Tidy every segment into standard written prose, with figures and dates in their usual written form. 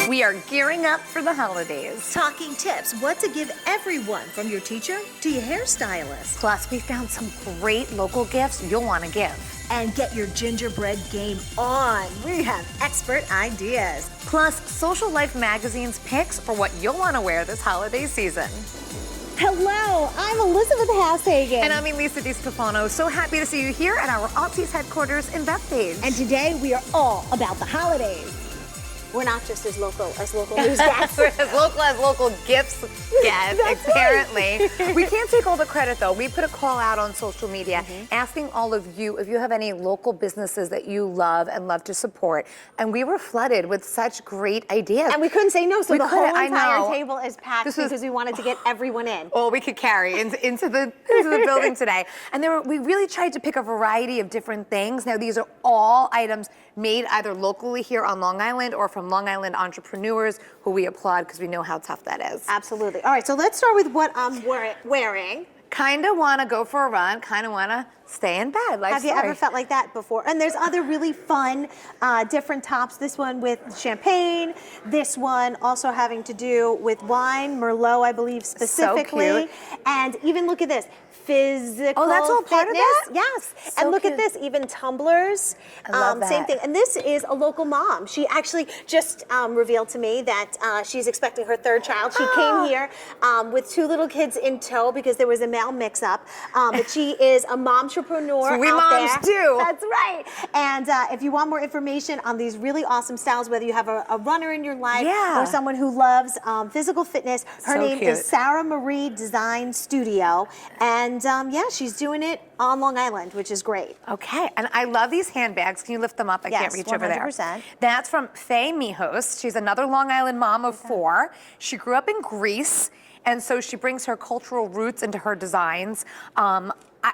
We are gearing up for the holidays. Talking tips, what to give everyone, from your teacher to your hairstylist. Plus, we found some great local gifts you'll want to give. And get your gingerbread game on. We have expert ideas. Plus, Social Life Magazine's picks for what you'll want to wear this holiday season. Hello, I'm Elizabeth Hashagen. And I'm Elisa DiStefano. So happy to see you here at our Altis headquarters in Bethpage. And today we are all about the holidays. We're not just as local news guys. We're as local gifts get, apparently. Right. We can't take all the credit, though. We put a call out on social media asking all of you if you have any local businesses that you love and love to support. And we were flooded with such great ideas. And we couldn't say no, so the whole I entire know. table is packed because we wanted to get everyone in. All we could carry into the building today. And we really tried to pick a variety of different things. Now, these are all items made either locally here on Long Island or from Long Island entrepreneurs who we applaud because we know how tough that is. Absolutely. All right, so let's start with what I'm wearing. Kind of want to go for a run, kind of want to stay in bed. Have you ever felt like that before? And there's other really fun, different tops. This one with champagne. This one also having to do with wine, Merlot, I believe, specifically. So cute. And even look at this. Physical Oh, that's all part fitness. of that? Yes. So and look cute. at this, even tumblers. I love that. Same thing. And this is a local mom. She actually just revealed to me that she's expecting her third child. She came here with 2 little kids in tow because there was a male mix-up. But she is a momtrepreneur So we out moms there. do. That's right. And if you want more information on these really awesome styles, whether you have a runner in your life or someone who loves physical fitness, her name is Sarah Marie Design Studio. And yeah, she's doing it on Long Island, which is great. Okay, and I love these handbags. Can you lift them up? I can't reach over there. 100%. That's from Faye Mijos. She's another Long Island mom of 4. She grew up in Greece, and so she brings her cultural roots into her designs.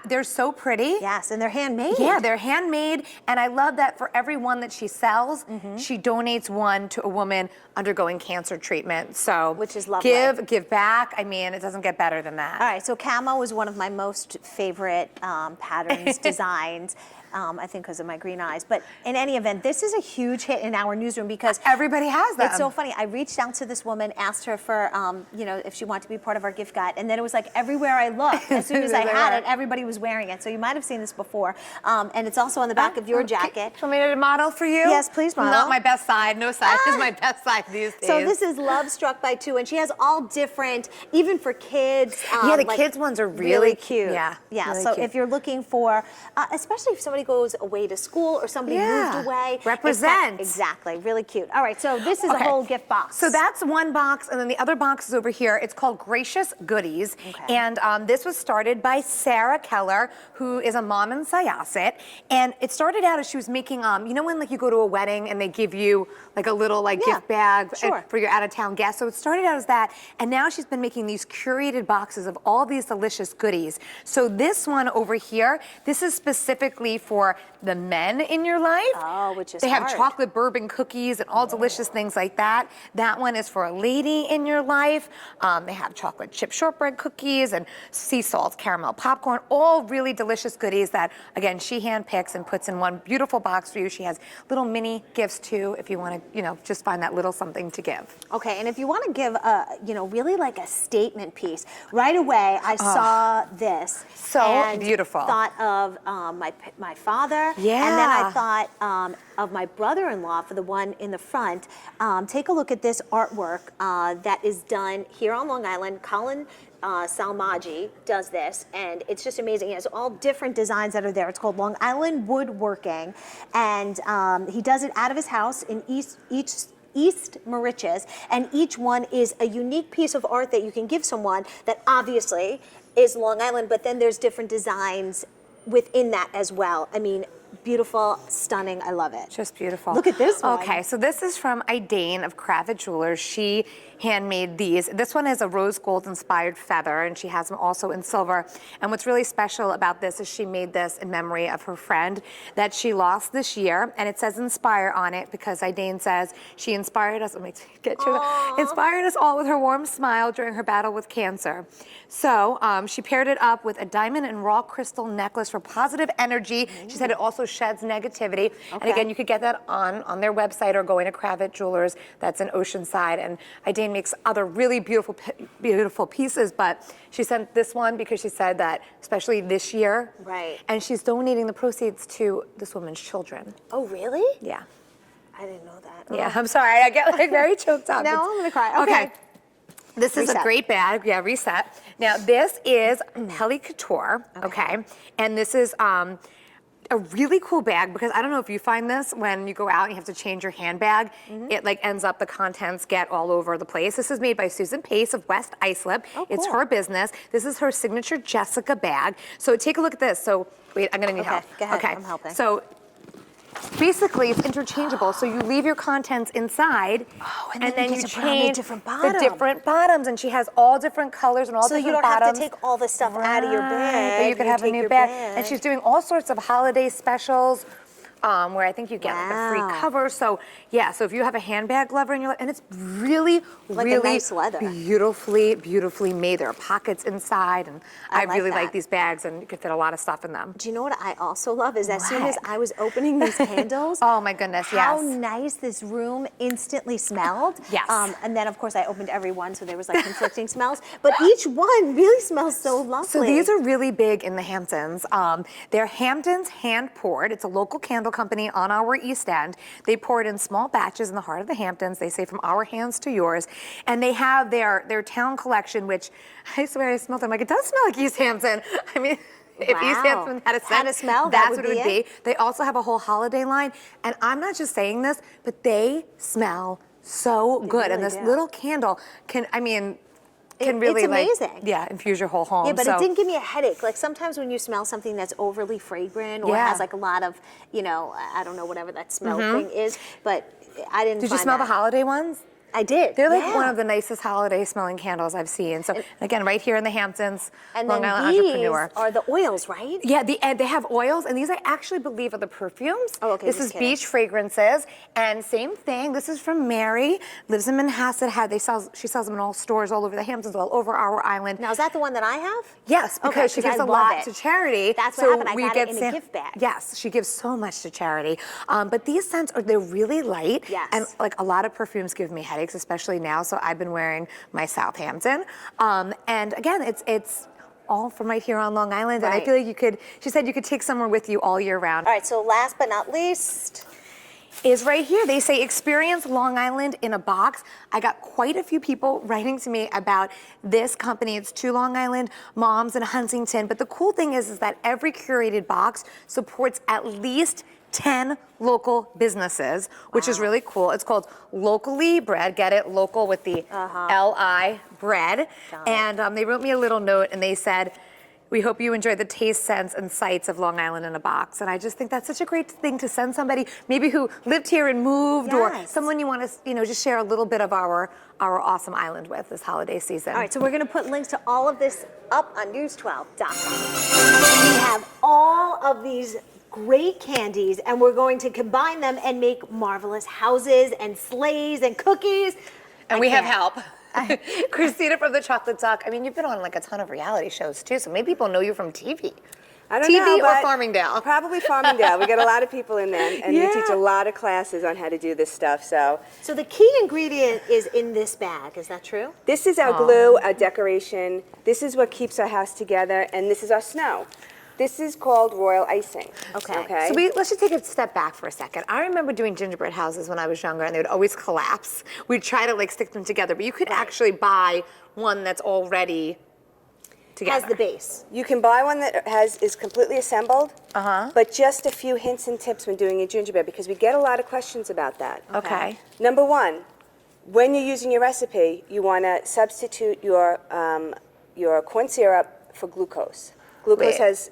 They're so pretty. Yes, and they're handmade. Yeah, they're handmade, and I love that for every one that she sells, she donates one to a woman undergoing cancer treatment. So, which is lovely. Give back. I mean, it doesn't get better than that. All right, so camo is one of my most favorite patterns, designs. I think because of my green eyes. But in any event, this is a huge hit in our newsroom because everybody has them. It's so funny. I reached out to this woman, asked her for, you know, if she wanted to be part of our gift guide, and then it was like everywhere I looked, as soon as I had it, everybody was wearing it. So you might have seen this before, and it's also on the back of your jacket. Want me to model for you? Yes, please model. Not my best side. No side is my best side these days. So this is Love Struck by 2, and she has all different, even for kids. Yeah, the kids ones are really cute. Yeah. Really so if you're looking for, especially if somebody goes away to school or somebody moved away. Represent. Exactly, really cute. All right, so this is a whole gift box. So that's one box, and then the other box is over here. It's called Gracious Goodies, and this was started by Sarah Keller, who is a mom in Syosset, and it started out as she was making, you know when like you go to a wedding and they give you like a little like gift bag for your out-of-town guests? So it started out as that, and now she's been making these curated boxes of all these delicious goodies. So this one over here, this is specifically for the men in your life. Oh, which is They have chocolate bourbon cookies and all delicious things like that. That one is for a lady in your life. They have chocolate chip shortbread cookies and sea salt caramel popcorn, all really delicious goodies that, again, she handpicks and puts in one beautiful box for you. She has little mini gifts too, if you want to, you know, just find that little something to give. Okay, and if you want to give a, you know, really like a statement piece, right away I saw this. So beautiful. Thought of my father. Yeah. And then I thought of my brother-in-law for the one in the front. Take a look at this artwork that is done here on Long Island. Colin Salmaji does this, and it's just amazing. He has all different designs that are there. It's called Long Island Woodworking, and he does it out of his house in East Mauritius, and each one is a unique piece of art that you can give someone that obviously is Long Island, but then there's different designs within that as well. I mean, beautiful, stunning. I love it. Just beautiful. Look at this one. Okay, so this is from Idane of Cravat Jewelers. She handmade these. This one is a rose gold inspired feather, and she has them also in silver. And what's really special about this is she made this in memory of her friend that she lost this year, and it says inspire on it because Idane says she inspired us. Let me get you that. Inspired us all with her warm smile during her battle with cancer. So she paired it up with a diamond and raw crystal necklace for positive energy. She said it also sheds negativity. And Okay. again, you could get that on their website or going to Kravitz Jewelers. That's in Oceanside. And Idane makes other really beautiful, beautiful pieces. But she sent this one because she said that, especially this year. Right. And she's donating the proceeds to this woman's children. Oh, really? Yeah. I didn't know that. Yeah, I'm sorry. I get like very choked up. Now I'm gonna cry. Okay. This is a Reset. great bag. Yeah, reset. Now this is Heli Couture. Okay. And this is a really cool bag because I don't know if you find this when you go out and you have to change your handbag, it like ends up the contents get all over the place. This is made by Susan Pace of West Islip. Oh, It's cool. her business. This is her signature Jessica bag. So take a look at this. So wait, I'm gonna need help. Go ahead. Okay. I'm helping. So basically, it's interchangeable. So you leave your contents inside, and then you you get to put on the change different the bottom. different bottoms. And she has all different colors and all So different you don't bottoms. have to take all the stuff out of your Right, bag. but you could have a take new your bag. And she's doing all sorts of holiday specials. Where I think you get like a Wow. free cover. So yeah, so if you have a handbag lover in your life, and it's really, Like a really nice leather. beautifully made. There are pockets inside, and I I like really that. like these bags, and you can fit a lot of stuff in them. Do you know what I also love is as soon as What? I was opening these candles, Oh my goodness, how yes. nice this room instantly smelled. Yes. And then of course I opened every one, so there was like conflicting smells, but each one really smells so lovely. So these are really big in the Hamptons. They're Hamptons hand poured. It's a local candle company on our East End. They pour it in small batches in the heart of the Hamptons. They say from our hands to yours. And they have their town collection, which I swear I smelled them like it does smell like East Hampton. I mean, if East Wow. Hampton had a scent, Had a smell, that that's would what it would be be. They also have a whole holiday line. And I'm not just saying this, but they smell so good. And really this do. little candle can really it's amazing. infuse your whole home. Yeah, but So- it didn't give me a headache. Like sometimes when you smell something that's overly fragrant or Yeah. has like a lot of, I don't know, whatever that smell thing is, but I didn't Did you find smell that. the holiday ones? I did. They're like yeah. one of the nicest holiday smelling candles I've seen. So again, right here in the Hamptons, And Long then Island these entrepreneur. are the oils, right? Yeah, they have oils, and these I actually believe are the perfumes. Oh, okay, This just is kidding. beach fragrances, and same thing. This is from Mary, lives in Manhasset. She sells them in all stores all over the Hamptons, all over our island. Now, is that the one that I have? Yes, because Okay, she 'cause gives I a love lot it. to charity. That's what so happened. I we got get it in a gift bag. Yes, she gives so much to charity. But these scents they're really light. Yes. And like a lot of perfumes give me headaches, especially now. So I've been wearing my Southampton. And again, it's all from right here on Long Island. And I Right. feel like she said you could take somewhere with you all year round. All right, so last but not least, Is right here. They say experience Long Island in a box. I got quite a few people writing to me about this company. It's two Long Island moms in Huntington. But the cool thing is that every curated box supports at least 10 local businesses, which is really cool. It's called Locally Bread. Get it? Local with the L-I bread. And they wrote me a little note and they said, we hope you enjoy the taste, scents, and sights of Long Island in a box. And I just think that's such a great thing to send somebody maybe who lived here and moved, or Yes. someone you want to, just share a little bit of our awesome island with this holiday season. all right, so we're going to put links to all of this up on news12.com. We have all of these great candies, and we're going to combine them and make marvelous houses and sleighs and cookies. And I we have can't. help. Christina from the Chocolate Duck. I mean, you've been on like a ton of reality shows too, so maybe people know you from TV. I don't TV know, or but Farmingdale? Probably Farmingdale. We get a lot of people in there, and we Yeah. teach a lot of classes on how to do this stuff. So So the key ingredient is in this bag, is that true? this is our glue, our decoration. This is what keeps our house together, and this is our snow. This is called royal icing. Okay. So let's just take a step back for a second. I remember doing gingerbread houses when I was younger, and they would always collapse. We'd try to like stick them together, but you could actually buy one that's already together. Has the base. You can buy one that is completely assembled, but just a few hints and tips when doing a gingerbread, because we get a lot of questions about that. Okay. Number one, when you're using your recipe, you want to substitute your corn syrup for glucose. Wait.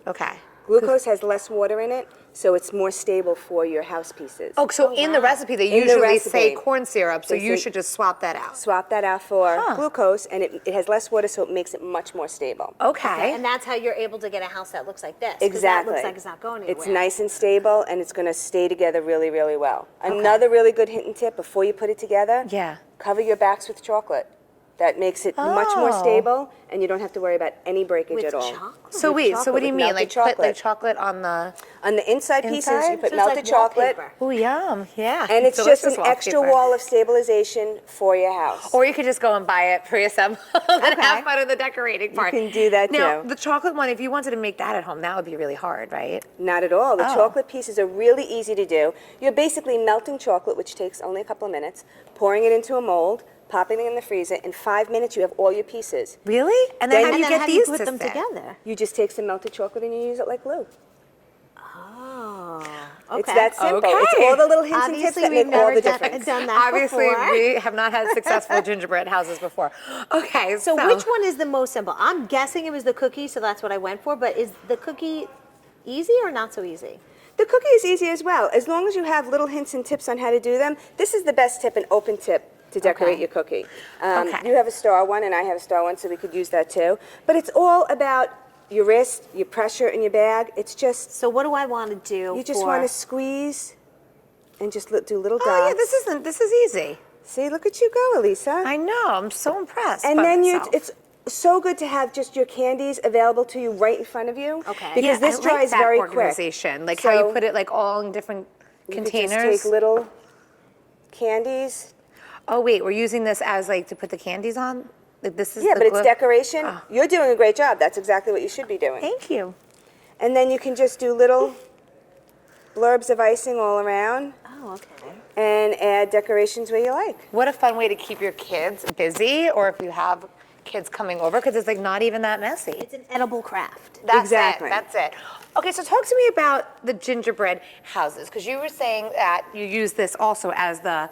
Okay. Glucose has less water in it, so it's more stable for your house pieces. Oh, so in the recipe they In the usually say recipe, corn syrup, so they you say- should just swap that out. Swap that out for glucose, and it has less water, so it makes it much more stable. Okay. And that's how you're able to get a house that looks like this. 'cause Exactly. That looks like it's not going anywhere. It's nice and stable, and it's going to stay together really, really well. Another really good hint and tip before you put it together, Yeah. cover your backs with chocolate. That makes it much more Oh. stable, and you don't have to worry about any breakage With at all. chocolate? So With wait, so chocolate, what do you with mean? melted Like put like chocolate. chocolate on the? On the inside pieces, Inside? you put So it's melted like chocolate, wallpaper. Oh, yum, yeah. and it's just Delicious an extra wallpaper. wall of stabilization for your house. Or you could just go and buy it pre-assembled and Okay. have fun in the decorating part. can do that, Now, too. the chocolate one, if you wanted to make that at home, that would be really hard, right? Not at all. The Oh. chocolate pieces are really easy to do. You're basically melting chocolate, which takes only a couple of minutes, pouring it into a mold, popping it in the freezer. In 5 minutes, you have all your pieces. Really? And then Then- how do And you then get how do you these put to them sit? together? You just take some melted chocolate and you use it like glue. Oh, okay. It's that simple. Okay. It's all the little hints and tips Obviously, that we've make all never the done- difference. done that Obviously, before. we have not had successful gingerbread houses before. Okay, So which one is the most simple? I'm guessing it was the cookie, so that's what I went for. But is the cookie easy or not so easy? The cookie is easy as well. As long as you have little hints and tips on how to do them, this is the best tip, an open tip to decorate Okay. your cookie. Okay. You have a star one and I have a star one, so we could use that too. But it's all about your wrist, your pressure in your bag. It's just, So what do I want to do? you just for- want to squeeze and just do little dots. Oh yeah, this is easy. See, look at you go, Elisa. I know. I'm so impressed. And by then myself. it's so good to have just your candies available to you right in front of you. Okay. Because yeah, this I dries like that very quick. organization. Like how you So put it like all in different you could containers. just take little candies. Oh wait, we're using this as like to put the candies on. Like, this is Yeah, the but glue? it's decoration. Oh. You're doing a great job. That's exactly what you should be doing. Thank you. And then you can just do little blurbs of icing all around Oh, okay. and add decorations where you like. What a fun way to keep your kids busy, or if you have kids coming over, because it's like not even that messy. It's an edible craft. That's Exactly. it. That's it. Okay, so talk to me about the gingerbread houses, because you were saying that you use this also as the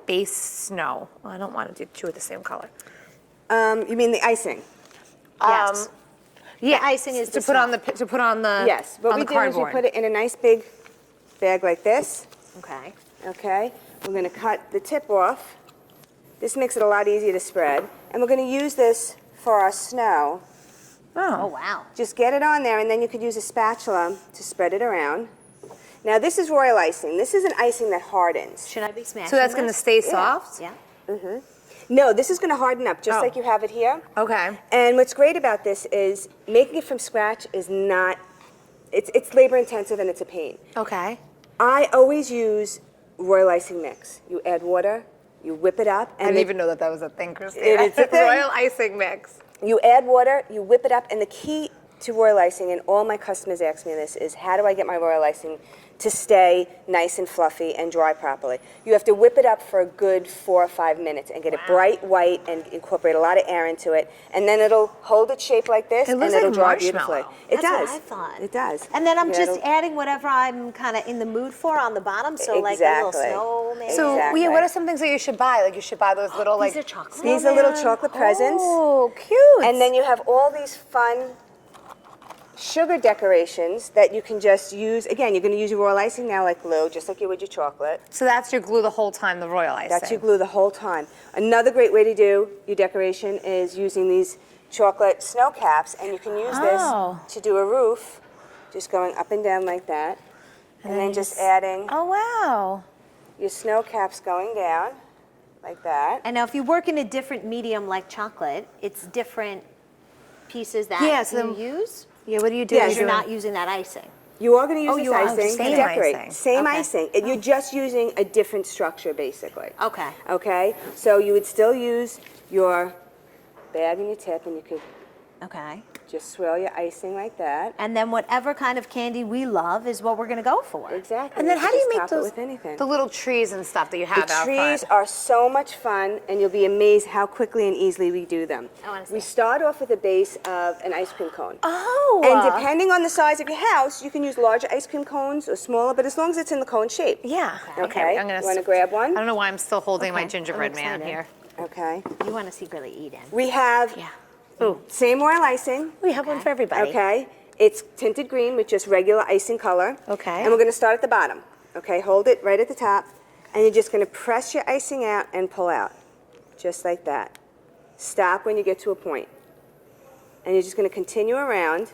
base snow. Well, I don't want to do two of the same color. You mean the icing? Yes. Yeah, icing is to the put on snow. the Yes. What on we the do is you cardboard. put it in a nice big bag like this. Okay. Okay? We're going to cut the tip off. This makes it a lot easier to spread. And we're going to use this for our snow. Oh, wow. Just get it on there, and then you could use a spatula to spread it around. Now, this is royal icing. This is an icing that hardens. Should I be smashing So that's going to this? stay soft. Yeah. No, this is going to harden up just Oh. like you have it here. Okay. And what's great about this is making it from scratch is not, it's labor intensive and it's a pain. Okay. I always use royal icing mix. You add water, you whip it up, I and didn't even know that that was a thing, Christina. It is a thing. Royal icing mix. you add water, you whip it up, and the key to royal icing, and all my customers ask me this, is how do I get my royal icing to stay nice and fluffy and dry properly? You have to whip it up for a good 4 or 5 minutes and get it bright white and incorporate a lot of air into it, and then it'll hold its shape like this, It and looks it'll like dry marshmallow. beautifully. It That's what does. I thought. It does. And then I'm Yeah, just it'll- adding whatever I'm kind of in the mood for on the bottom. So like a little Exactly. snow, maybe. So, Exactly. yeah, what are some things that you should buy? Like, you should buy those little, like... These are chocolate. These are little chocolate presents. Oh, cute. And then you have all these fun sugar decorations that you can just use. Again, you're going to use your royal icing now like glue, just like you would your chocolate. So that's your glue the whole time, the royal icing. That's your glue the whole time. Another great way to do your decoration is using these chocolate snow caps, and you can use Oh. this to do a roof, just going up and down like that. And then just adding Oh, wow. your snow caps going down like that. And now if you work in a different medium like chocolate, it's different pieces that Yeah, so you then- use. Yeah, what do you do? Yeah, Because you're doing- not using that icing. You are going to use Oh, this you are. icing Same to decorate. icing. Same Okay. icing. You're just using a different structure, basically. Okay. Okay? So you would still use your bag and your tip, and you could Okay. just swirl your icing like that. And then whatever kind of candy we love is what we're going to go for. Exactly. And then how do you just make top it those, with anything. the little trees and stuff that you have The out trees front? are so much fun, and you'll be amazed how quickly and easily we do them. I wanna see. We start off with a base of an ice cream cone. Oh. And depending on the size of your house, you can use larger ice cream cones or smaller, but as long as it's in the cone shape. Yeah. Okay. I'm gonna You wanna grab one? I don't know why I'm still holding my Okay, gingerbread I'm man excited. here. Okay. You want to secretly eat in. We have Yeah. Ooh. same royal icing. We have one for everybody. Okay. It's tinted green with just regular icing color. Okay. And we're going to start at the bottom. Okay. Hold it right at the top, and you're just going to press your icing out and pull out, just like that. Stop when you get to a point, and you're just going to continue around.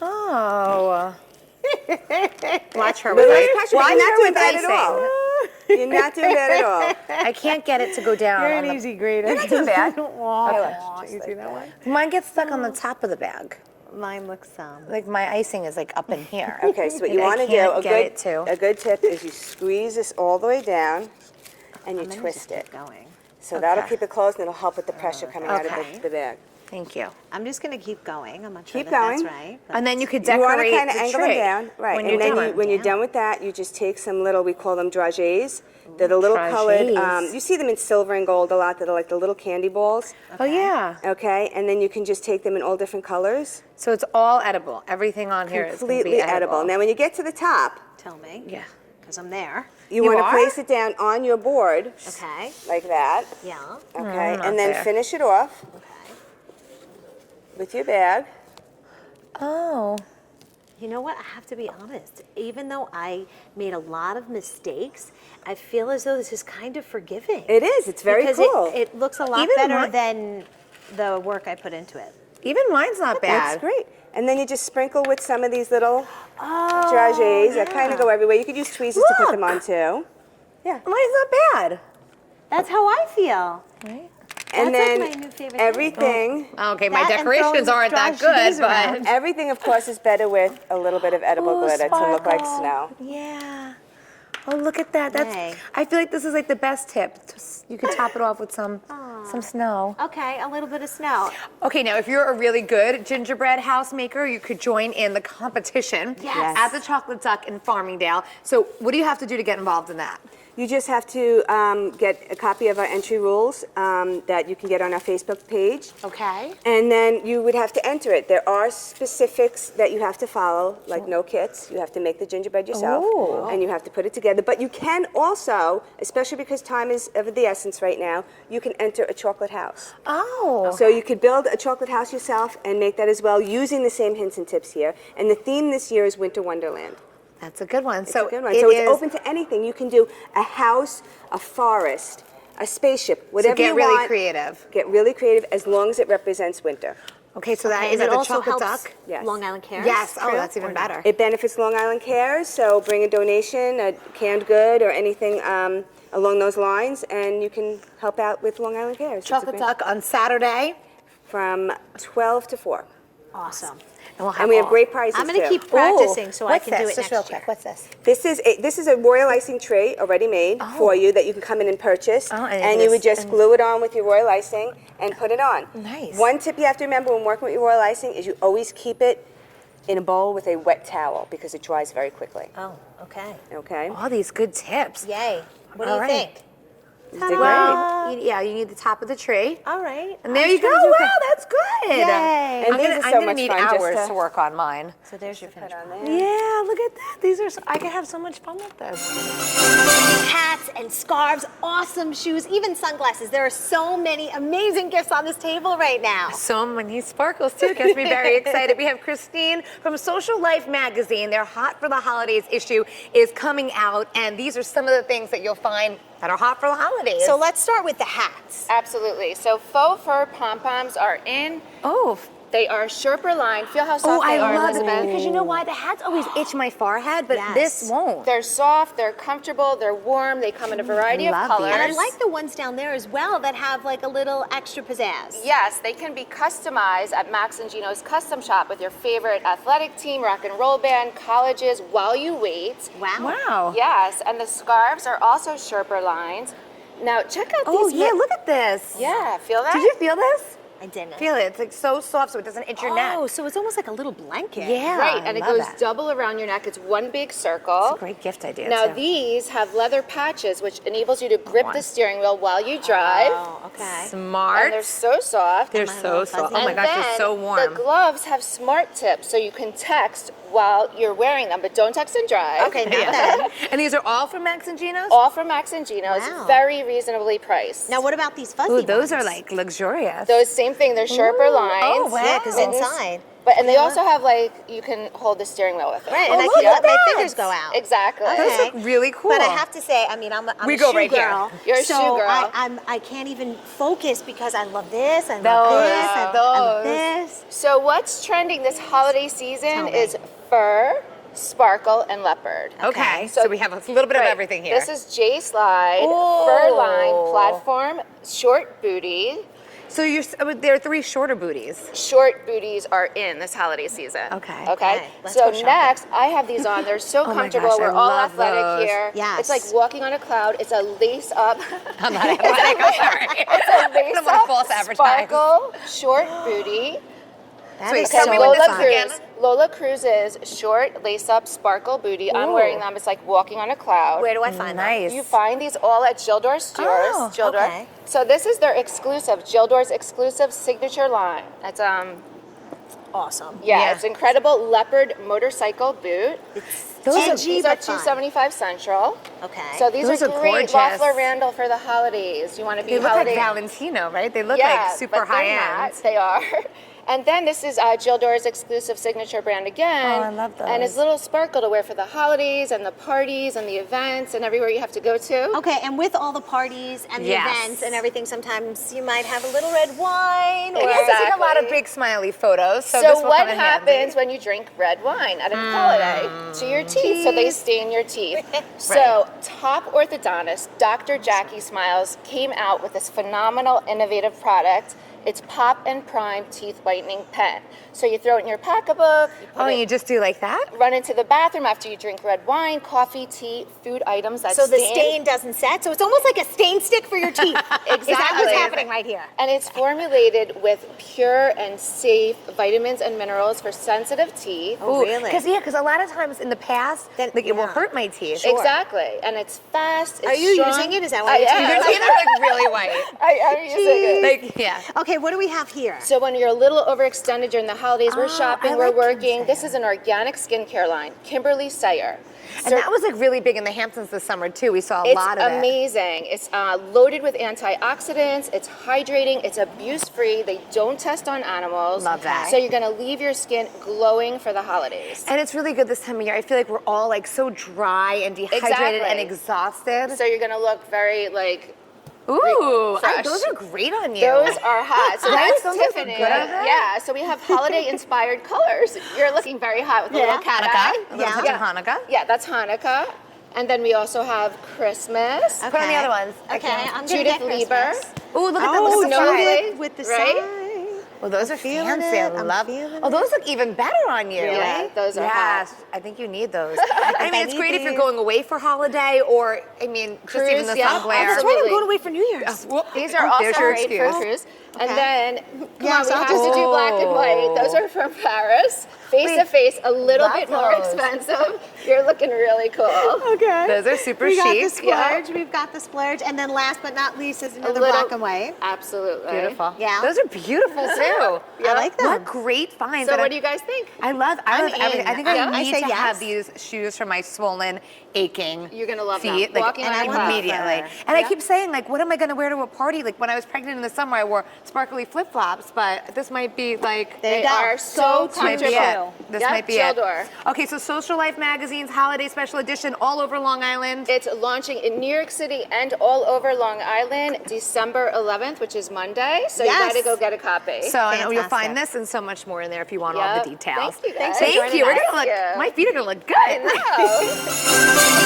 Oh. Watch her But with let's it. pressure, Watch but you're not her doing with bad at icing. all. You're not doing bad at all. I can't get it to go down. You're on an the- easy grader. You're not doing bad. You see that one? Mine gets stuck on the top of the bag. Mine looks Like my icing is like up in here. Okay, so what you I want to do, can't get it to. a good tip is you squeeze this all the way down and you twist it. going. So that'll Okay. keep it closed and it'll help with the pressure coming out Okay. of the bag. Thank you. I'm just gonna keep going. I'm not sure Keep that that's going. right. And then you could You want to decorate kind of the angle tray them down, right? when and you're then done. when you're done with that, you just take some little, we call them dragées. They're the little colored, Dragées. you see them in silver and gold a lot, that are like the little candy balls, Oh yeah. okay? And then you can just take them in all different colors. So it's all edible. Everything on here is gonna be Completely edible. Now when you get to the top, Tell me. Yeah. Because I'm there. you You want to are? place it down on your board, Okay. like that, Yeah. okay? not And then there. finish it off Okay. with your bag. Oh. You know what? I have to be honest. Even though I made a lot of mistakes, I feel as though this is kind of forgiving. It is, it's very because cool. it looks a lot Even better my- than the work I put into it. Even mine's not That's bad. great. And then you just sprinkle with some of these little dragées that kind of go everywhere. You could use tweezers to put them on too. Yeah. Mine's not bad. That's how I feel. Right? And That's then like my new favorite thing. everything, Okay, my That and decorations throwing aren't that dragées good, but around. everything of course is better with a little bit of edible Ooh, glitter to look like sparkle. snow. Yeah. Oh, look at that. Yay. That's. I feel like this is like the best tip. Just- You could top it off with some snow. Okay, a little bit of snow. Okay, now if you're a really good gingerbread house maker, you could join in the competition Yes. at the Chocolate Duck in Farmingdale. So what do you have to do to get involved in that? You just have to get a copy of our entry rules that you can get on our Facebook page. Okay. And then you would have to enter it. There are specifics that you have to follow, like no kits. You have to make the gingerbread yourself, Ooh. and you have to put it together. But you can also, especially because time is of the essence right now, you can enter a chocolate house. Oh. So you could build a chocolate house yourself and make that as well using the same hints and tips here. And the theme this year is Winter Wonderland. That's a good one. It's so a good one. it So it's is- open to anything. You can do a house, a forest, a spaceship, whatever get you really want. creative. Get really creative as long as it represents winter. Okay, so that Okay, is and at it the also Chocolate helps Duck. Yes. Long Island Cares. Yes. Oh, True? that's even Or not? better. It benefits Long Island Cares, so bring a donation, a canned good, or anything along those lines, and you can help out with Long Island Cares. It's a Chocolate great- Duck on Saturday. From 12 to 4. Awesome. And, we'll And we have all- great prizes I'm going to too. keep practicing so I What's can do this? it Just real next quick. year. What's this? This is a royal icing tray already made for you that you can come in and purchase. Oh, and and it you would is- just and- glue it on with your royal icing and put it on. Nice. One tip you have to remember when working with your royal icing is you always keep it in a bowl with a wet towel because it dries very quickly. Oh, okay. Okay? All these good tips. Yay. What do All you right. think? These are great. Well, yeah, you need the top of the tree. All right. And there you go. Wow, that's good. Yay. And I'm these gonna, are so I'm gonna much need fun just hours to- to work on mine. So there's your finished on one. there. Yeah, look at that. These are. I can have so much fun with this. Hats and scarves, awesome shoes, even sunglasses. There are so many amazing gifts on this table right now. So many sparkles too. Gets me very excited. We have Christine from Social Life magazine. Their Hot for the Holidays issue is coming out, and these are some of the things that you'll find that are hot for the holidays. So let's start with the hats. Absolutely. So faux fur pom-poms are in. oh. They are Sherpa lined. Feel how soft Oh, they I are, love it Elizabeth. because you know why? The hats always itch my forehead, but Yes. this won't. They're soft, they're comfortable, they're warm, they come in a variety of Love colors. these. And I like the ones down there as well that have like a little extra pizzazz. Yes, they can be customized at Max and Gino's Custom Shop with your favorite athletic team, rock and roll band, colleges while you wait. Wow. Wow. Yes, and the scarves are also Sherpa lined. Now check out Oh these. yeah, look at this. Yeah, feel that? Did you feel this? I didn't. Feel it. It's like so soft so it doesn't itch your neck. Oh, so it's almost like a little blanket. Yeah. Right, I and it love goes that. double around your neck. It's one big circle. It's a great gift idea Now too. these have leather patches, which enables you to grip the steering wheel while you drive. Oh, okay. Smart. And they're so soft. They're Mine a so little soft. fuzzy. Oh my And gosh, then they're so warm. The gloves have smart tips, so you can text while you're wearing them, but don't text and drive. Okay, not bad. And these are all from Max and Gino's? All from Max and Gino's, Wow. very reasonably priced. Now what about these fuzzy Ooh, those are ones? like luxurious. Those same thing, they're Sherpa lines. Oh, wow. Yeah, because inside. But and they also have like you can hold the steering wheel with it. Right, Oh, and I look can at let my that. fingers go out. Exactly. Okay. Those look really cool. But I have to say, I mean, I'm We a go shoe right here. girl. You're a so shoe girl. I can't even focus because I love this, I love Those, this, I love those. this. So what's trending this holiday season Tell me. is fur, sparkle, and leopard. Okay, so we have a little bit of Right. everything here. This is J Slide, Oh. fur line, platform, short booty. So there are 3 shorter booties. Short booties are in this holiday season. Okay. Okay. Let's So go shopping. next, I have these on. They're so Oh my comfortable. gosh, I We're all love athletic those. here. Yes. It's like walking on a cloud. It's a lace up. I'm not athletic, I'm sorry. It's a lace don't wanna up, false advertise. sparkle, short booty. Wait, is tell so me what this Lola is again. Cruz. Lola Cruz's short lace up sparkle booty. I'm wearing them. It's like walking on a cloud. Where do I find them? Nice. You find these all at Gildor stores. Oh, Gildor. okay. So this is their exclusive, Gildor's exclusive signature line. It's Awesome. Yeah. it's incredible leopard motorcycle boot. Those are- These are $275 Central. Okay. So these Those are are great gorgeous. Loeffler Randall for the holidays. You want to be They look holiday. like Valentino, right? They look Yeah, like super but they're high not. end. They are. And then this is Gildor's exclusive signature brand again. Oh, I love And it's those. little sparkle to wear for the holidays and the parties and the events and everywhere you have to go to. Okay, and with all the parties and the Yes. events and everything, sometimes you might have a little red wine. Or We're taking a lot of Exactly. big smiley photos, so, So this will what come in handy. happens when you drink red wine at a holiday to your teeth? So they stain your teeth. So top orthodontist Dr. Jackie Smiles came out with this phenomenal innovative product. It's Pop and Prime Teeth Whitening Pen. So you throw it in your pocketbook, you put Oh, it- you just do like that? run into the bathroom after you drink red wine, coffee, tea, food items that So the stain. stain doesn't set. So it's almost like a stain stick for your teeth. Is that what's Exactly. happening right here? And it's formulated with pure and safe vitamins and minerals for sensitive teeth. Oh, really? Because a lot of times in the past, Then- like it will yeah. hurt my teeth. Sure. Exactly. And it's fast. It's Are you strong. using it? Is that why I your teeth am. Your teeth are like really white. I am using it. Like, yeah. Okay, what do we have here? So when you're a little overextended during the holidays, we're shopping, I we're like working. This is an organic skincare line, Kimberly Sayer. And that was like really big in the Hamptons this summer too. We saw a It's lot of it. amazing. It's loaded with antioxidants. It's hydrating. It's abuse-free. They don't test on animals. Love that. So you're gonna leave your skin glowing for the holidays. And it's really good this time of year. I feel like we're all like so dry and dehydrated and Exactly. exhausted. So you're gonna look very like. Ooh, fresh. those are great on you. Those are hot. So Right? that's Those look Tiffany. good on her. Yeah. So we have holiday-inspired colors. You're looking very hot with a little cat eye. Hanukkah. A little touch of Hanukkah. Yeah, that's Hanukkah. And then we also have Christmas. Put on the other ones. Okay, I'm gonna Judith get Lieber. Christmas. Ooh, look at that. Oh, Look at the Snowflake, side. with the right? side. Well, those are feeling fancy. I it. I'm love. feeling Oh, those look even better on you. Yeah, right? those are yes, hot. I think you need those. I mean, it's need great if you're these. going away for holiday, or I mean, just Cruise, even the yeah, sun glare. That's right, I'm Absolutely. going away for New Year's. These are Oh, also there's your great for excuse. cruise. Okay. And then, come Yeah, on, so we I'll have just- to do black and white. Those are from Paris. Face to face, a little love bit more those. expensive. You're looking really cool. Okay. Those are super We got the chic. splurge, we've got the splurge, and then last but not least is another little- black and white. Absolutely. Beautiful. Yeah. Those are beautiful too. I like them. What great finds. So And what do you guys think? I love I'm everything. in. I think Yeah. I I need say to yes. have these shoes for my swollen, aching You're gonna love them. feet. Like, Walking on and a I cloud. immediately. And I keep saying, like, what am I gonna wear to a party? Like when I was pregnant in the summer, I wore sparkly flip flops, but this might be like. There you They go. are so This might be it. comfortable. This Yep, might be Gildor. it. Okay, so Social Life Magazine's holiday special edition all over Long Island. It's launching in New York City and all over Long Island, December 11th, which is Monday. So Yes. you gotta go get a copy. So I know you'll Fantastic. find this and so much more in there if you want all Yep. the details. Thank you, guys. for Thank joining you. We're us. gonna look. Yeah. My feet are gonna look good. I know.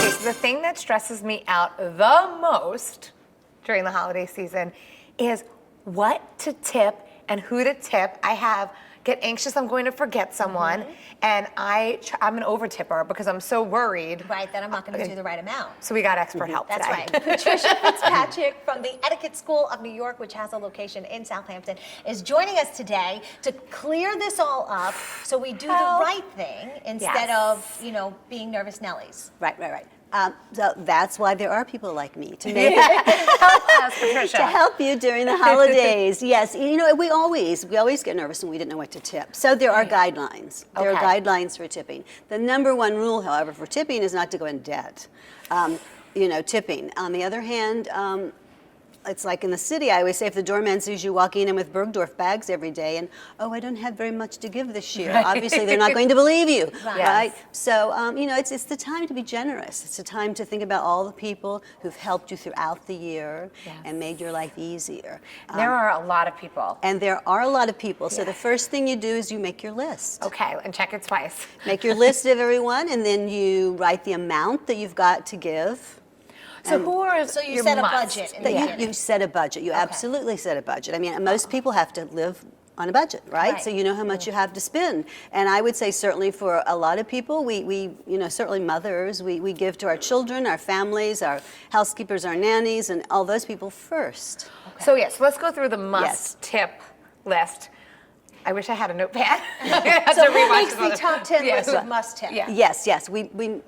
Okay, so the thing that stresses me out the most during the holiday season is what to tip and who to tip. Get anxious I'm going to forget someone, and I'm an over tipper because I'm so worried. Right, that I'm not going to do the right amount. So we got expert help That's today. right. Patricia Fitzpatrick from the Etiquette School of New York, which has a location in Southampton, is joining us today to clear this all up so we do the right thing instead Yes. of, being nervous Nellies. Right. So that's why there are people like me to make Help us, Patricia. to help you during the holidays. Yes, we always get nervous when we didn't know what to tip. So there are guidelines. There are Okay. guidelines for tipping. The number one rule, however, for tipping is not to go in debt. Tipping. On the other hand, it's like in the city, I always say if the doorman sees you walking in with Bergdorf bags every day and, oh, I don't have very much to give this year, obviously they're not going to believe you, right? So, it's the time to be generous. It's the time to think about all the people who've helped you throughout the year and made your life easier. There are a lot of people. And there are a lot of people. So the first thing you do is you make your list. Okay, and check it twice. Make your list of everyone, and then you write the amount that you've got to give. So who are So you your set a musts? budget in That the you beginning. set a budget. You absolutely set a budget. I mean, most people have to live on a budget, right? So you know how much you have to spend. And I would say certainly for a lot of people, we certainly mothers, we give to our children, our families, our housekeepers, our nannies, and all those people first. So yes, let's go through the must tip list. I wish I had a notepad. So who makes the top 10 list of must tips? Yeah. Yes. We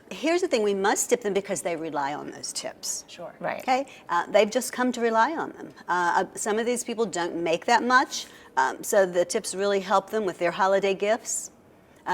here's the thing: we must tip them because they rely on those tips. Sure. Right. Okay, they've just come to rely on them. Some of these people don't make that much, so the tips really help them with their holiday gifts,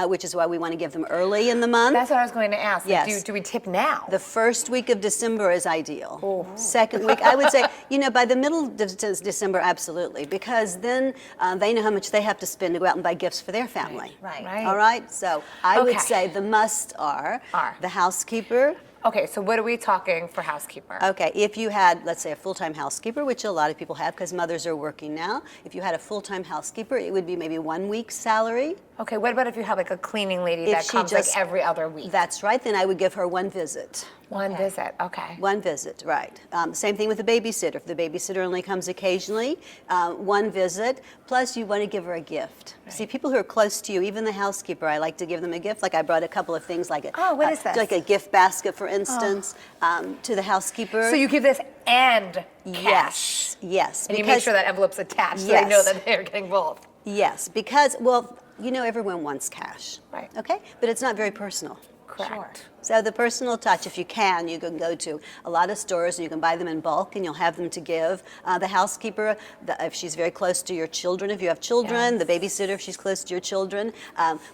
which is why we want to give them early in the month. That's what I was going to ask. Like, Yes. do we tip now? The first week of December is ideal. Second week, I would say, by the middle of December, absolutely, because then they know how much they have to spend to go out and buy gifts for their family. Right. All right, so I would Okay. say the must are the housekeeper. Okay, so what are we talking for housekeeper? Okay, if you had, let's say, a full-time housekeeper, which a lot of people have because mothers are working now, if you had a full-time housekeeper, it would be maybe 1 week's salary. Okay, what about if you have like a cleaning lady If that she comes just- like every other week? That's right, then I would give her one visit. One visit, okay. One visit, right. Same thing with the babysitter. If the babysitter only comes occasionally, one visit, plus you want to give her a gift. See, people who are close to you, even the housekeeper, I like to give them a gift. Like I brought a couple of things like what is this? like a gift basket, for instance, to the housekeeper. So you give this and cash. Yes. And you make sure that envelope's attached so they Yes. know that they're getting both. Yes, because, well, everyone wants cash. Right. Okay? But it's not very personal. Correct. So the personal touch, if you can go to a lot of stores and you can buy them in bulk and you'll have them to give. The housekeeper, if she's very close to your children, if you have children, the babysitter, if she's close to your children,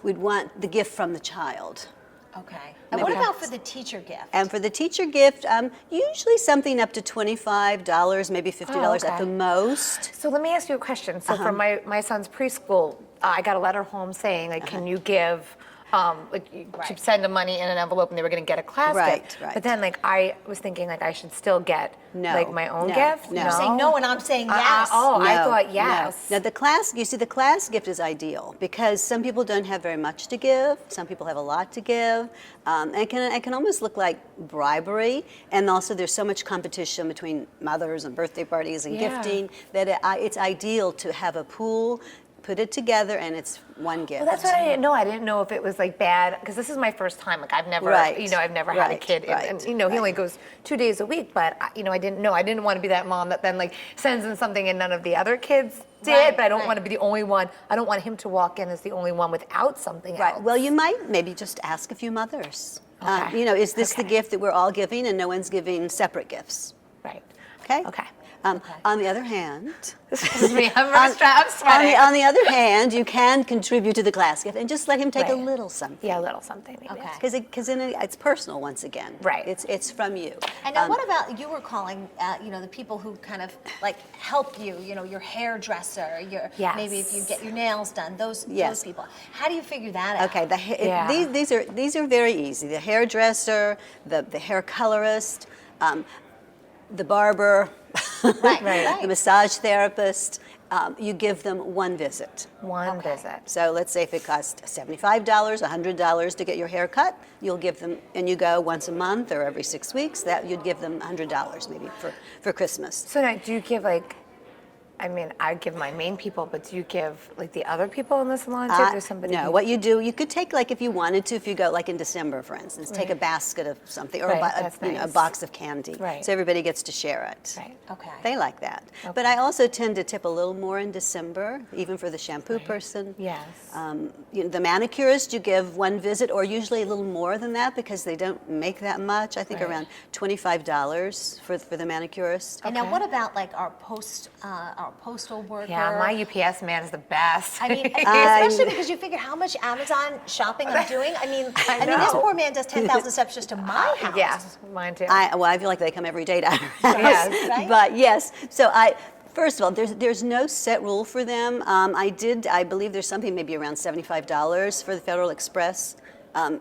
we'd want the gift from the child. Okay. And what about for the teacher gift? And for the teacher gift, usually something up to $25, maybe $50 at okay. the most. So let me ask you a question. So for my son's preschool, I got a letter home saying, like, can you give, you should send the money in an envelope and they were going to get a class gift. Right. But then, like, I was thinking, like, I should still get, like, my own gift? No. You're saying no, and I'm saying yes. I No, thought no. yes. Now the class gift is ideal because some people don't have very much to give. Some people have a lot to give. And it can almost look like bribery. And also there's so much competition between mothers and birthday parties and gifting that it's ideal to have a pool, put it together, and it's one gift. Well, that's what I didn't know. I didn't know if it was like bad because this is my first time. Like I've never, Right. I've never had a Right. kid, and he only goes 2 days a week. But I didn't know. I didn't want to be that mom that then like sends in something and none of the other kids did. Right, but I don't right. want to be the only one. I don't want him to walk in as the only one without something Right. else. Well, you might maybe just ask a few mothers. Okay. Is this the Okay. gift that we're all giving and no one's giving separate gifts? Right. Okay? Okay. On the other hand, This is me. I'm sweating. on the other hand, you can contribute to the class gift and just let him take a Right. little something. Yeah, a little something. Maybe. Okay. Because then it's personal once again. Right. It's from you. And now, what about you were calling, the people who kind of like help you, your hairdresser, Yes. maybe if you get your nails done, those Yes. people. How do you figure that out? Okay, Yeah. these are very easy. The hairdresser, the hair colorist, the barber, Right. the massage therapist. You give them one visit. One visit. So let's say if it costs $75, $100 to get your hair cut, you'll give them, and you go once a month or every 6 weeks, that you'd give them $100 maybe for Christmas. So now, do you give I give my main people, but do you give like the other people in the salon too? There's somebody. No, what you do, you could take like if you wanted to, if you go like in December, for instance, take a basket of something or Right, a that's a nice. box of candy, Right. so everybody gets to share it. Right. Okay. They like that. But I also tend to tip a little more in December, even for the shampoo person. Yes. The manicurist, you give one visit, or usually a little more than that because they don't make that much. I think Right. around $25 for the manicurist. And now, what about like our or a postal worker. Yeah, my UPS man is the best. I mean, especially because you figure how much Amazon shopping I'm doing. I mean, this poor man does 10,000 steps just to my house. Yes, mine too. I feel like they come every day to our house. Yes. Right? But yes, so first of all, there's no set rule for them. I believe there's something maybe around $75 for the Federal Express.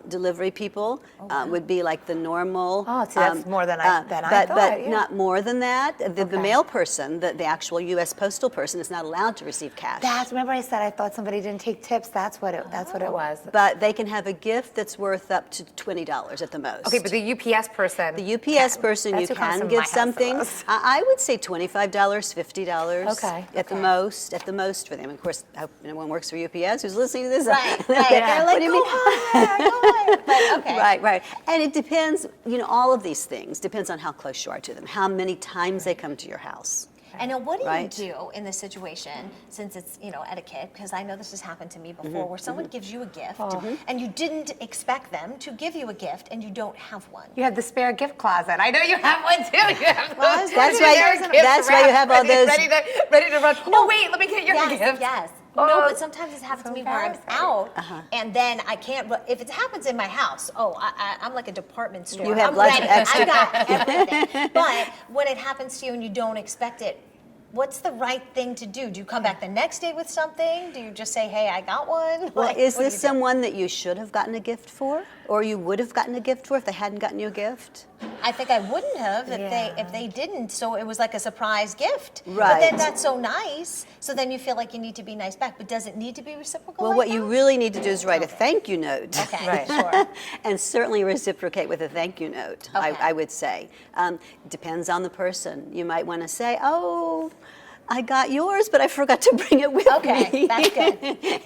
Delivery people would be like the normal. Oh, see, that's more than I but thought. Yeah. not more than that. The mail person, the actual U.S. postal person, is not allowed to receive cash. Remember I said I thought somebody didn't take tips. That's what it was. But they can have a gift that's worth up to $20 at the most. Okay, but the UPS person. The UPS person, That's you who comes can from my give house the something. most. I would say $25, $50 Okay. at the most. At the most for them. Of course, I hope no one works for UPS who's listening to this. Right. Yeah. They're like, What do you go mean? higher, go higher. But okay. Right. And it depends, all of these things depends on how close you are to them, how many times they come to your house. And now, what do Right. you do in this situation, since it's etiquette? Because I know this has happened to me before, where someone gives you a gift, and you didn't expect them to give you a gift, and you don't have one. You have the spare gift closet. I know you have one too. You have those That's spare why- gifts that's why you have all ready- those- ready to run. Oh wait, let me get your gift. Yes. Oh, No, but sometimes it's happened to me where I'm embarrassing. out, and then I can't. If it happens in my house, I'm like a department store. You have I'm lots of ready. extra- I've got everything. But when it happens to you and you don't expect it, what's the right thing to do? Do you come back the next day with something? Do you just say, "Hey, I got one"? Well, Like, is what do this you do? someone that you should have gotten a gift for? Or you would have gotten a gift for if they hadn't gotten you a gift? I think I wouldn't have if they didn't. So it was like a surprise gift. But Right. then that's so nice. So then you feel like you need to be nice back. But does it need to be reciprocal? Well, like what that? you really need to do is write a thank you note. Okay, Right. sure. And certainly reciprocate with a thank you note, Okay. I would say. Depends on the person. You might want to say, oh, I got yours, but I forgot to bring it with Okay, me. that's good.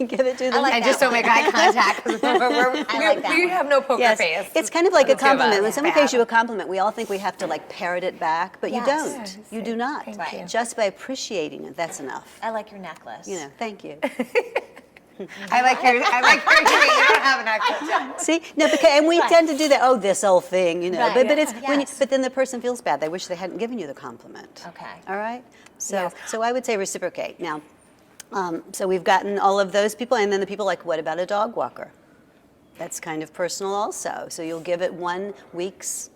Give it to them. like And that just don't one. make eye contact because like that we one. have no poker Yes, face. it's kind of like a The two of compliment. us. When someone pays you a compliment, we all think we have to like parrot it back, but you Yes. don't. Yes, You do not. thank you. Just by appreciating it, that's enough. I like your necklace. Thank you. I like your you don't have an accent. See, no, because and we tend to do that. Oh, this old thing, Right, But yeah. it's when Yes. but then the person feels bad. They wish they hadn't given you the compliment. Okay. All right. So Yes. so I would say reciprocate. Now, so we've gotten all of those people, and then the people like, what about a dog walker? That's kind of personal also. So you'll give it 1 week's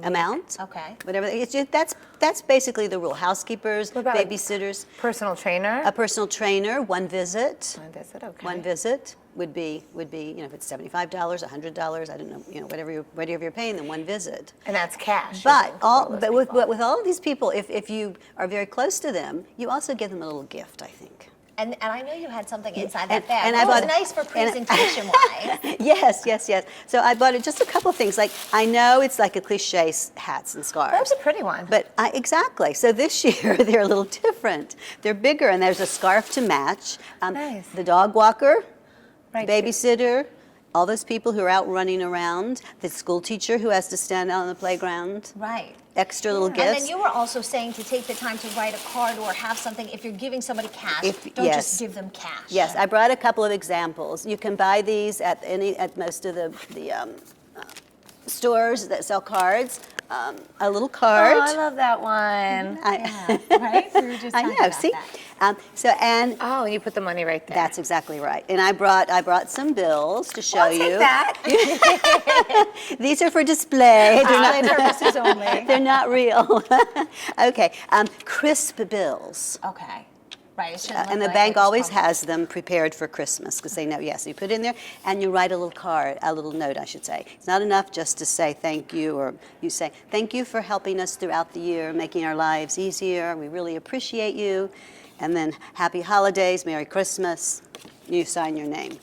amount. Okay. Whatever. It's just, that's basically the rule. Housekeepers, What about babysitters, Personal trainer. a personal trainer, 1 visit. One visit, okay. One visit would be if it's $75, $100, I don't know, whatever you're paying them, 1 visit. And that's cash. But for those with all of these people, if you are very close to them, you also give them a little gift, I think. And I know you had something inside and- that bag. and That I was bought- nice for and- presentation wise. Yes. So I bought just a couple of things. Like, I know it's like a cliche, hats and scarves. That was a pretty one. But exactly. So this year they're a little different. They're bigger, and there's a scarf to match. Nice. The dog walker, Right. babysitter, all those people who are out running around, the school teacher who has to stand out on the playground, Right. extra little And gifts. then you were also saying to take the time to write a card or have something. If you're giving somebody cash, don't yes. just give them cash. Yes, I brought a couple of examples. You can buy these at most of the stores that sell cards. A little card. Oh, I love that one. Right? We were just I talking know. about See, that. Oh, and you put the money right there. that's exactly right. And I brought some bills to show I'll you. take that. These are for display. They're not. Display purposes only. They're not real. Okay. Crisp bills. Okay. Right. It shouldn't And look the like bank it was always pumped. has them prepared for Christmas because they know, yes, you put it in there and you write a little card, a little note, I should say. It's not enough just to say thank you, or you say, thank you for helping us throughout the year, making our lives easier. We really appreciate you. And then happy holidays, Merry Christmas. You sign your name.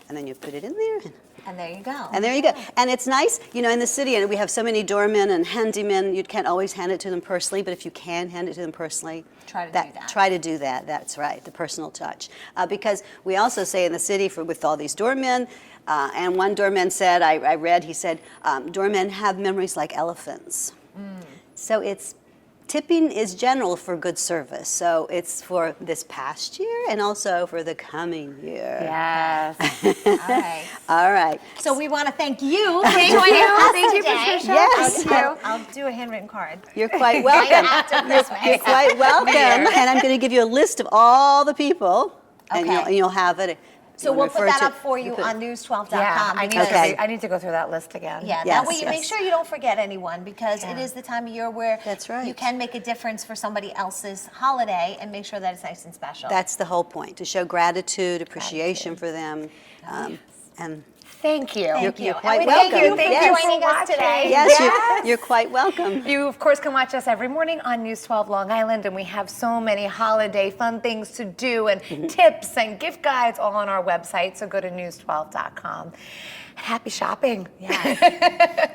And then you put it in there. And there you go. And there you go. And it's nice, in the city, and we have so many doormen and handymen, you can't always hand it to them personally, but if you can hand it to them personally, Try to do that. Try to do that, that's right, the personal touch. Because we also say in the city, with all these doormen, and one doorman said, he said, doormen have memories like elephants. So it's tipping is general for good service. So it's for this past year and also for the coming year. Yes. All right. All right. So we want to thank you for joining us Thank you, today. Patricia. Yes. I'll do a handwritten card. You're quite welcome. After Christmas. You're quite welcome. And I'm going to give you a list of all the people, and Okay. you'll have it. So we'll put refer that to- up for you put- on news12.com. Yeah, I need, Okay. I need to go through that list again. Yeah, that Yes, way you make yes. sure you don't forget anyone, because it is the time of year where That's right. you can make a difference for somebody else's holiday and make sure that it's nice and special. That's the whole point, to show gratitude, appreciation for them. And Thank you. You're And quite we welcome. Thank you for Yes. joining us Watching. today. yes, Yes. You're quite welcome. You, of course, can watch us every morning on News 12 Long Island, and we have so many holiday fun things to do and tips and gift guides all on our website, so go to news12.com. And happy shopping. Yeah.